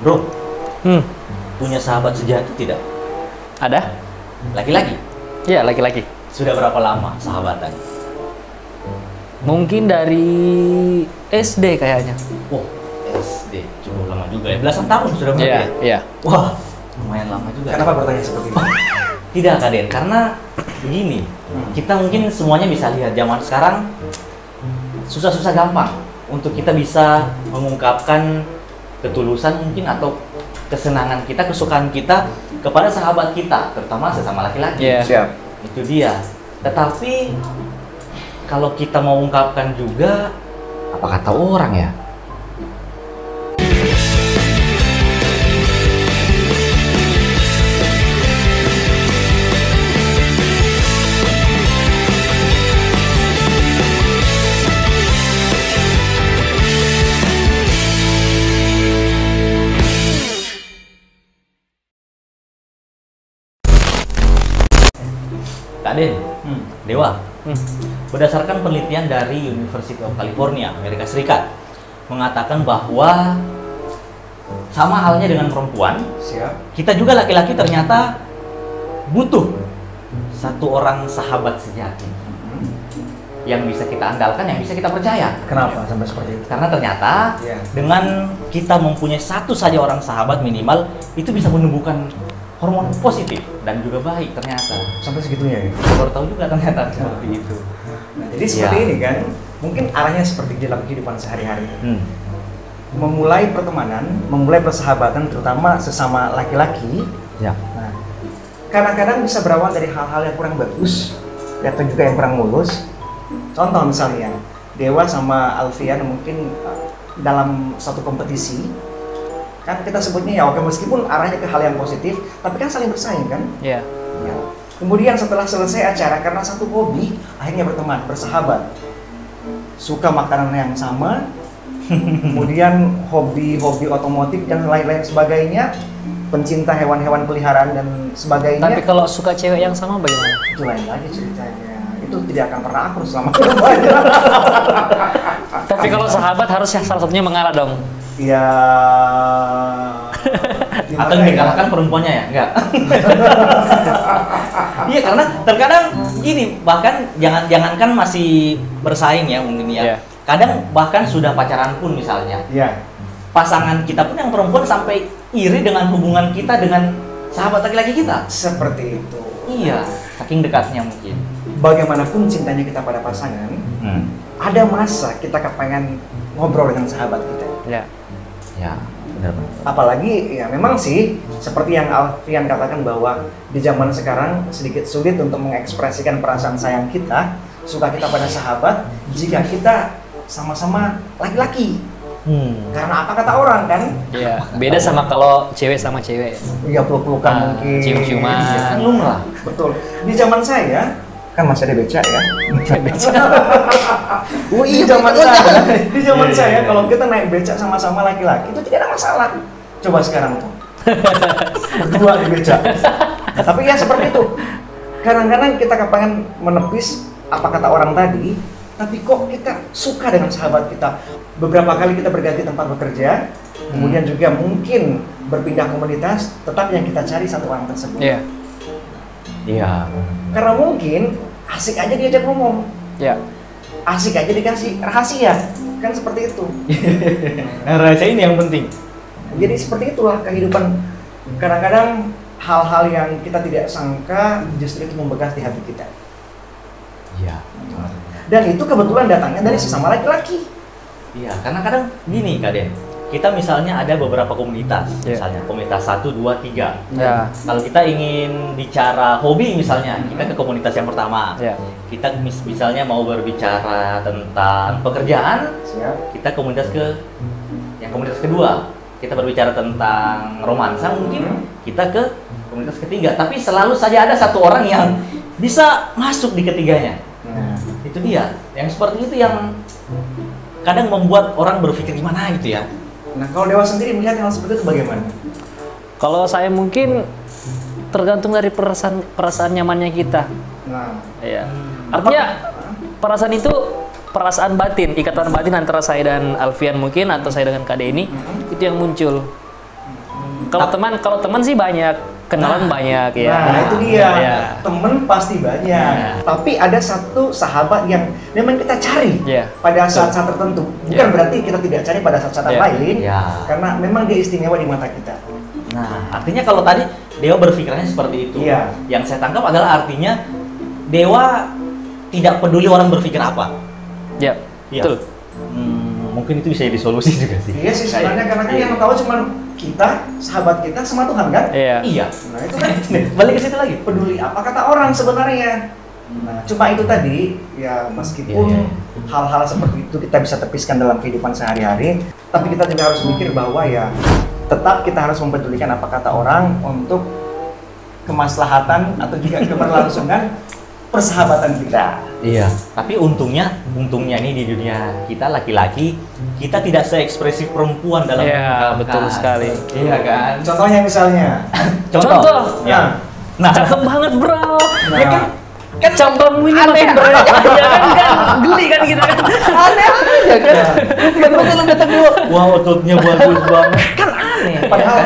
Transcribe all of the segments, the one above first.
Bro, Hmm, punya sahabat sejati tidak? ada? Laki-laki? Iya, laki-laki. Sudah berapa lama sahabatan? Mungkin dari SD kayaknya. Oh, SD. Cukup lama juga ya. Belasan tahun sudah berarti Iya, ya? iya. Wah, lumayan lama juga. Kenapa bertanya seperti itu? Tidak, Kaden. Karena begini, kita mungkin semuanya bisa lihat zaman sekarang susah-susah gampang untuk kita bisa mengungkapkan ketulusan mungkin atau kesenangan kita, kesukaan kita kepada sahabat kita, terutama sesama laki-laki. Iya. Siap. Itu dia. Tetapi kalau kita mau ungkapkan juga, apa kata orang ya? Kak Den, Dewa, berdasarkan penelitian dari University of California, Amerika Serikat, mengatakan bahwa sama halnya dengan perempuan, Siap. kita juga laki-laki ternyata butuh satu orang sahabat sejati yang bisa kita andalkan, yang bisa kita percaya. Kenapa sampai seperti itu? Karena ternyata Iya. dengan kita mempunyai satu saja orang sahabat minimal, itu bisa menumbuhkan hormon positif dan juga baik ternyata. Sampai segitunya ya? Saya baru tahu juga ternyata seperti itu. Nah, jadi seperti Iya. ini kan, mungkin arahnya seperti dalam kehidupan sehari-hari. Hmm. Memulai pertemanan, memulai persahabatan, terutama sesama laki-laki. Ya. Nah, kadang-kadang bisa berawal dari hal-hal yang kurang bagus, atau juga yang kurang mulus. Contoh misalnya, Dewa sama Alfian mungkin dalam satu kompetisi, kan kita sebutnya ya oke, meskipun arahnya ke hal yang positif, tapi kan saling bersaing kan? Iya. Ya. Kemudian setelah selesai acara, karena satu hobi, akhirnya berteman, bersahabat. Suka makanan yang sama, kemudian hobi-hobi otomotif dan lain-lain sebagainya, pencinta hewan-hewan peliharaan dan sebagainya. Tapi kalau suka cewek yang sama bagaimana? Itu lain lagi ceritanya. Itu tidak akan pernah akur selama hidup. Tapi kalau sahabat harusnya salah satunya mengalah dong. Ya. Atau yang dikalahkan perempuannya ya? Enggak. Iya, karena terkadang gini, bahkan jangankan masih bersaing ya mungkin ya. Iya. Kadang bahkan sudah pacaran pun misalnya. Iya. Pasangan kita pun yang perempuan sampai iri dengan hubungan kita dengan sahabat laki-laki kita. Seperti itu. Iya, saking dekatnya mungkin. Bagaimanapun cintanya kita pada pasangan, ada masa kita kepengen ngobrol dengan sahabat kita. Ya. Ya, benar. Apalagi ya memang sih seperti yang Alfian katakan bahwa di zaman sekarang sedikit sulit untuk mengekspresikan perasaan sayang kita, suka kita pada sahabat jika kita sama-sama laki-laki. Karena apa kata orang kan? Iya. Beda sama kalau cewek sama cewek. Iya, peluk-pelukan mungkin. Cium-ciuman. Kan lumrah. Betul. Di zaman saya kan masih ada beca ya. Oh Di zaman saya kalau kita naik beca sama-sama laki-laki itu tidak ada masalah. Coba sekarang tuh. Berdua di beca. Tapi ya seperti itu. Kadang-kadang kita kepengen menepis apa kata orang tadi, tapi kok kita suka dengan sahabat kita. Beberapa kali kita berganti tempat bekerja, kemudian juga mungkin berpindah komunitas, tetap yang kita cari satu orang tersebut. Iya. Iya. Karena mungkin asik aja diajak ngomong, Iya. asik aja dikasih rahasia, kan seperti itu. Nah, rahasia ini yang penting. Jadi seperti itulah kehidupan. Kadang-kadang hal-hal yang kita tidak sangka justru itu membekas di hati kita. Iya. Dan itu kebetulan datangnya dari sesama laki-laki. Iya, karena kadang gini Kak Den, kita misalnya ada beberapa komunitas, Iya. misalnya komunitas 1, 2, 3. Ya. Kalau kita ingin bicara hobi misalnya, kita ke komunitas yang pertama. Ya. Kita misalnya mau berbicara tentang pekerjaan, Siap. kita komunitas komunitas kedua. Kita berbicara tentang romansa mungkin, kita ke komunitas ketiga. Tapi selalu saja ada satu orang yang bisa masuk di ketiganya. Nah, Itu dia. Yang seperti itu yang kadang membuat orang berpikir gimana gitu ya. nah kalau Dewa sendiri melihat hal seperti itu bagaimana? Kalau saya mungkin tergantung dari perasaan nyamannya kita. Nah, Iya. Artinya perasaan itu perasaan batin, ikatan batin antara saya dan Alfian mungkin atau saya dengan Kak Denny itu yang muncul. Kalau teman sih banyak, kenalan banyak ya. Nah, itu dia. Ya. Temen pasti banyak. Ya. Tapi ada satu sahabat yang memang kita cari Ya. pada saat-saat tertentu. Bukan berarti kita tidak cari pada saat-saat Ya. lain. Ya. Karena memang dia istimewa di mata kita. Nah, artinya kalau tadi Dewa berpikirannya seperti itu. Iya. Yang saya tangkap adalah artinya Dewa tidak peduli orang berpikir apa. Ya, Iya. betul. Mungkin itu bisa jadi solusi juga sih. Iya sih sebenarnya karena kan yang tahu cuma kita, sahabat kita sama Tuhan kan? Iya. Iya. Nah itu kan Balik ke situ lagi. peduli apa kata orang sebenarnya. Nah, cuma itu tadi ya meskipun Iya. hal-hal seperti itu kita bisa tepiskan dalam kehidupan sehari-hari, tapi kita juga harus mikir bahwa ya tetap kita harus mempedulikan apa kata orang untuk kemaslahatan atau juga keberlangsungan persahabatan kita. Iya. Tapi untungnya nih di dunia kita laki-laki kita tidak seekspresif perempuan dalam Iya, mengungkapkan. betul sekali. Iya kan? Contohnya misalnya, Contoh. Ya. nah, Cakep banget, bro. Nah. Ya kan? Kan cabangmu ini Aneh. makin banyak. Ya kan? Geli kan kita kan. Aneh aja kan? Tiba-tiba lu datang dulu. Wah, ototnya bagus banget. Kan aneh.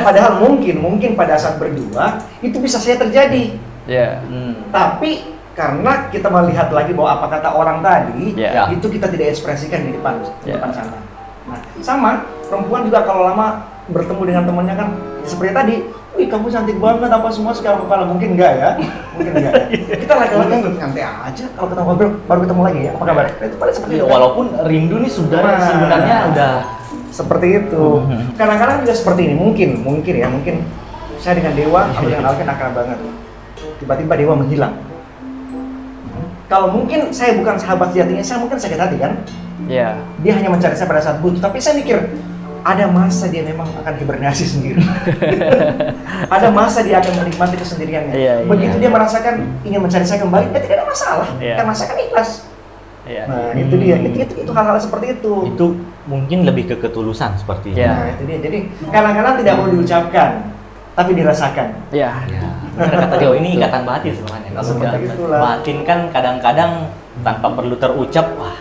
padahal mungkin pada saat berdua itu bisa saja terjadi. Ya. Tapi karena kita melihat lagi bahwa apa kata orang tadi, Ya. itu kita tidak ekspresikan di depan Ya. sana. Nah, sama perempuan juga kalau lama bertemu dengan temannya kan seperti tadi, wih kamu cantik banget apa semua sekarang kepala mungkin enggak ya, mungkin enggak. Kita laki-laki santai aja kalau ketemu ngobrol baru ketemu lagi ya, apa kabar? Itu pada seperti Iya, itu. walaupun rindu nih sudah Nah. sebenarnya udah Seperti itu. Kadang-kadang juga seperti ini, mungkin saya dengan Dewa atau dengan Alvin akrab banget. Tiba-tiba Dewa menghilang. Kalau mungkin saya bukan sahabat sejatinya, saya mungkin sakit hati kan? Ya. Dia hanya mencari saya pada saat butuh, tapi saya mikir ada masa dia memang akan hibernasi sendiri. Ada masa dia akan menikmati kesendiriannya. Iya, iya. Begitu dia merasakan ingin mencari saya kembali, ya tidak ada masalah. Iya. Karena saya kan ikhlas. Ya. Nah, itu dia. Itu hal-hal seperti itu. itu mungkin lebih ke ketulusan seperti itu. Ya. Nah, itu dia. Jadi kadang-kadang tidak perlu diucapkan, tapi dirasakan. Ya. Ya. Benar kata Dio, ini ikatan batin sebenarnya. Kalau sudah Seperti itulah. batin kan kadang-kadang tanpa perlu terucap, wah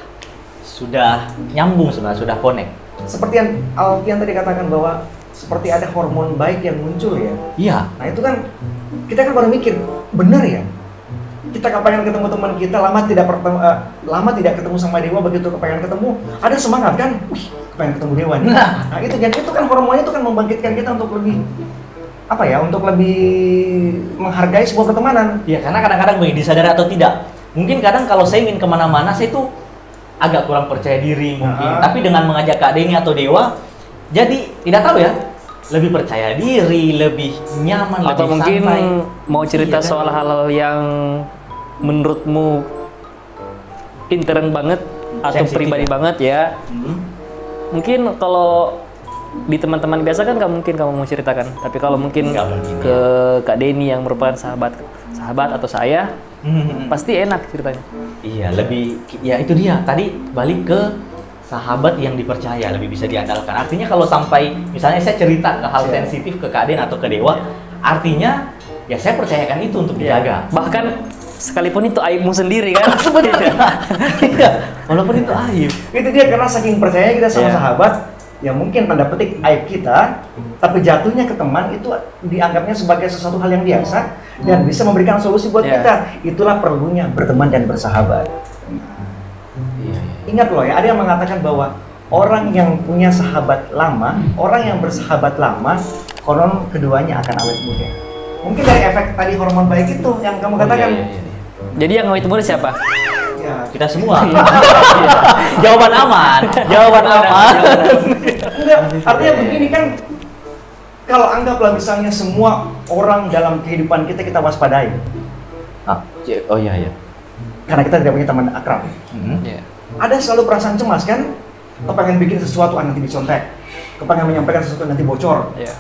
sudah nyambung sebenarnya, sudah connect. Seperti yang Alfian tadi katakan bahwa seperti ada hormon baik yang muncul ya. Iya. Nah itu kan kita kan baru mikir, benar ya? Kita kepengen ketemu teman kita, lama tidak ketemu sama Dewa, begitu kepengen ketemu, ada semangat kan? Wih, kepengen ketemu Dewa nih. Nah itu jadi itu kan hormonnya itu kan membangkitkan kita untuk lebih untuk lebih menghargai sebuah pertemanan. Iya, karena kadang-kadang begini, disadari atau tidak, mungkin kadang kalau saya ingin kemana-mana, saya tuh agak kurang percaya diri mungkin. Tapi dengan mengajak Kak Denny atau Dewa, jadi tidak tahu ya, lebih percaya diri, lebih nyaman, Atau lebih mungkin santai. mau cerita Iya, kan? soal hal-hal yang menurutmu intern banget atau Sensitif pribadi ya? banget ya. Hmm. Mungkin kalau di teman-teman biasa kan nggak mungkin kamu mau ceritakan. Tapi kalau mungkin Nggak mungkin, ke Kak Denny yang merupakan sahabat atau saya, pasti enak ceritanya. Iya, lebih ya itu dia. Tadi balik ke sahabat yang dipercaya, lebih bisa diandalkan. Artinya kalau sampai misalnya saya cerita ke hal sensitif ke Kak Den atau ke Dewa, artinya ya saya percayakan itu untuk dijaga. Bahkan sekalipun itu aibmu sendiri kan. Sebenarnya. Iya, walaupun itu aib. Itu dia karena saking percaya kita sama Iya. sahabat, ya mungkin tanda petik aib kita, tapi jatuhnya ke teman itu dianggapnya sebagai sesuatu hal yang biasa dan bisa memberikan solusi buat Iya. kita. Itulah perlunya berteman dan bersahabat. Iya. Ingat loh ya, ada yang mengatakan bahwa orang yang punya sahabat lama, orang yang bersahabat lama, konon keduanya akan awet muda. Mungkin dari efek tadi hormon baik itu yang kamu katakan. Iya. Jadi yang awet muda siapa? Ya, Kita semua. Jawaban aman. Jawaban aman. enggak, artinya begini kan, kalau anggaplah misalnya semua orang dalam kehidupan kita waspadai, Oh iya. karena kita tidak punya teman akrab. Iya. Ada selalu perasaan cemas kan? Kepengen bikin sesuatu nanti dicontek, kepengen menyampaikan sesuatu nanti bocor, Iya.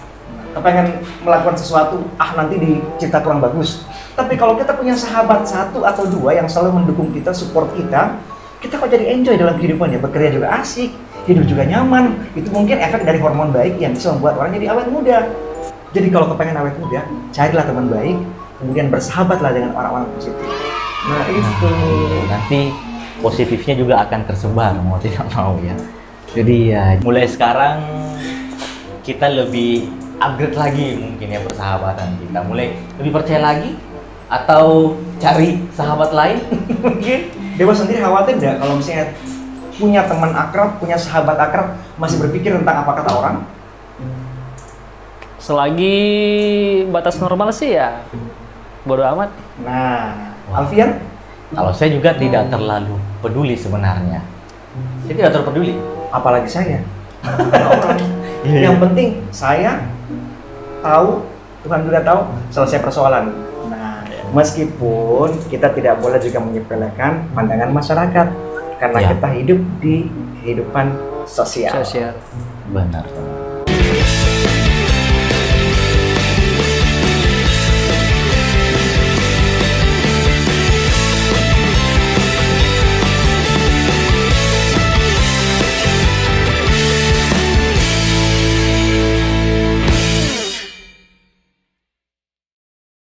kepengen melakukan sesuatu nanti dicipta kurang bagus. Tapi kalau kita punya sahabat satu atau dua yang selalu mendukung kita, support kita kok jadi enjoy dalam kehidupan ya, bekerja juga asik, hidup juga nyaman. Itu mungkin efek dari hormon baik yang bisa membuat orang jadi awet muda. Jadi kalau kepengen awet muda, carilah teman baik, kemudian bersahabatlah dengan orang-orang positif. Nah itu. Nanti positifnya juga akan tersebar mau tidak mau ya. Jadi ya mulai sekarang kita lebih upgrade lagi mungkin ya persahabatan kita, mulai lebih percaya lagi atau cari sahabat lain mungkin. Dewa sendiri khawatir nggak kalau misalnya punya teman akrab, punya sahabat akrab, masih berpikir tentang apa kata orang? Selagi batas normal sih ya bodo amat. Nah, Alfian? Kalau saya juga tidak terlalu peduli sebenarnya. Saya tidak terlalu peduli. Apalagi saya. Kata orang. Yang penting saya tahu, Tuhan juga tahu, selesai persoalan. Nah, meskipun kita tidak boleh juga menyepelekan pandangan masyarakat, karena Ya. kita hidup di kehidupan sosial. Sosial. Benar.